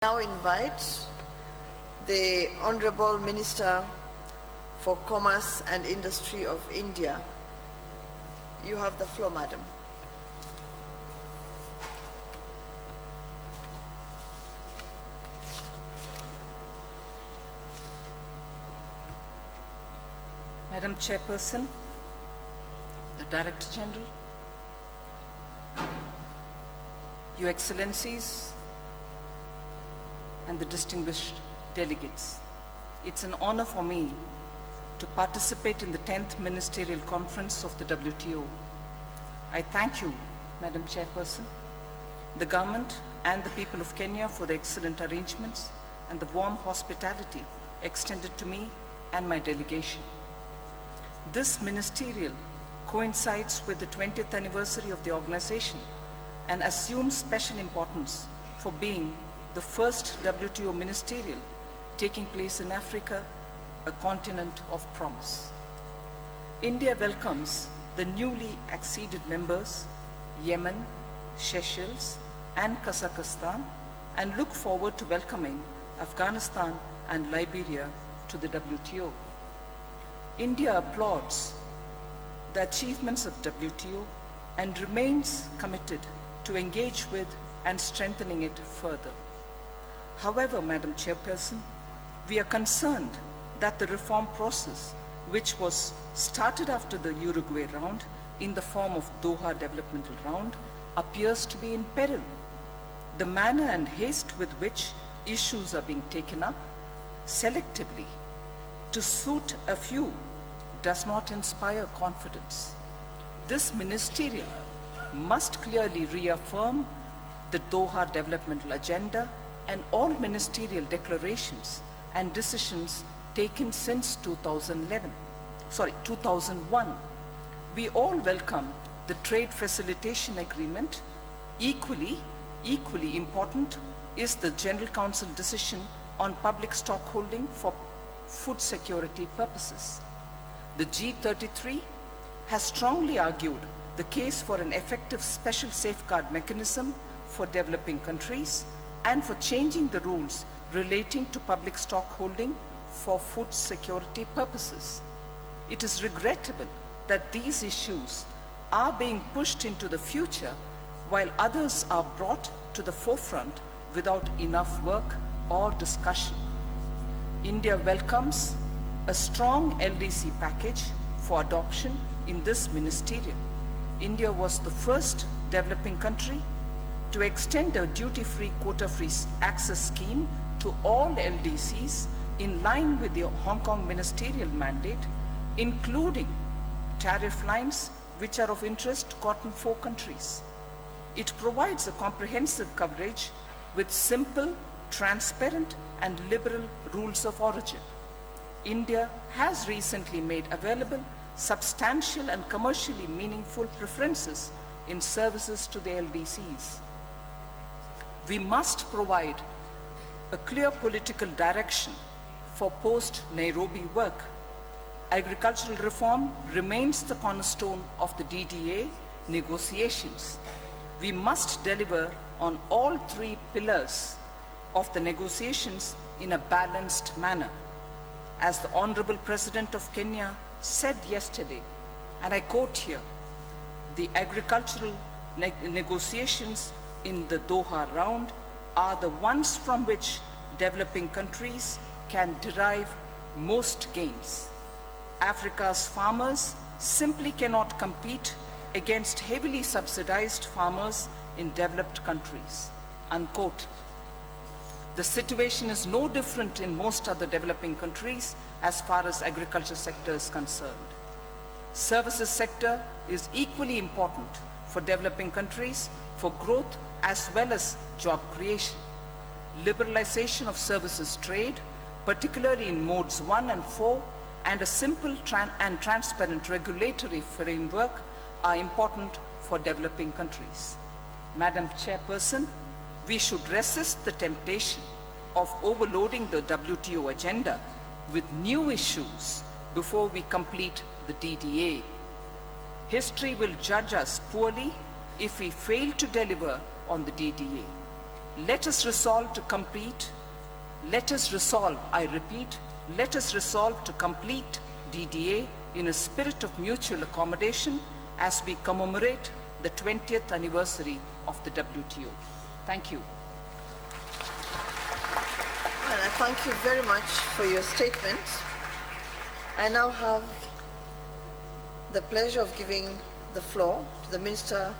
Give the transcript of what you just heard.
Now invite the Honorable Minister for Commerce and Industry of India. You have the floor, Madam. Madam Chairperson, the Director General, Your Excellencies, and the distinguished delegates. It's an honor for me to participate in the 10th Ministerial Conference of the WTO. I thank you, Madam Chairperson, the government and the people of Kenya for the excellent arrangements and the warm hospitality extended to me and my delegation. This ministerial coincides with the 20th anniversary of the organization and assumes special importance for being the first WTO ministerial taking place in Africa, a continent of promise. India welcomes the newly acceded members, Yemen, Seychelles, and Kazakhstan, and look forward to welcoming Afghanistan and Liberia to the WTO. India applauds the achievements of WTO and remains committed to engage with and strengthening it further. However, Madam Chairperson, we are concerned that the reform process, which was started after the Uruguay round in the form of Doha Developmental Round, appears to be in peril. The manner and haste with which issues are being taken up selectively to suit a few does not inspire confidence. This ministerial must clearly reaffirm the Doha Developmental Agenda and all ministerial declarations and decisions taken since 2001. We all welcome the Trade Facilitation Agreement. Equally important is the General Council decision on public stockholding for food security purposes. The G33 has strongly argued the case for an effective special safeguard mechanism for developing countries and for changing the rules relating to public stockholding for food security purposes. It is regrettable that these issues are being pushed into the future while others are brought to the forefront without enough work or discussion. India welcomes a strong LDC package for adoption in this ministerial. India was the first developing country to extend a duty-free, quota-free access scheme to all LDCs in line with the Hong Kong ministerial mandate, including tariff lines which are of interest to cotton 4 countries. It provides a comprehensive coverage with simple, transparent, and liberal rules of origin. India has recently made available substantial and commercially meaningful preferences in services to the LDCs. We must provide a clear political direction for post-Nairobi work. Agricultural reform remains the cornerstone of the DDA negotiations. We must deliver on all 3 pillars of the negotiations in a balanced manner. As the Honorable President of Kenya said yesterday, and I quote here, the agricultural negotiations in the Doha round are the ones from which developing countries can derive most gains. Africa's farmers simply cannot compete against heavily subsidized farmers in developed countries, unquote. The situation is no different in most other developing countries as far as agriculture sector is concerned. Services sector is equally important for developing countries for growth as well as job creation. Liberalization of services trade, particularly in modes 1 and 4, and a simple and transparent regulatory framework are important for developing countries. Madam Chairperson, we should resist the temptation of overloading the WTO agenda with new issues before we complete the DDA. History will judge us poorly if we fail to deliver on the DDA. Let us resolve to complete, let us resolve, I repeat, let us resolve to complete DDA in a spirit of mutual accommodation as we commemorate the 20th anniversary of the WTO. Thank you. And I thank you very much for your statement. I now have the pleasure of giving the floor to the Minister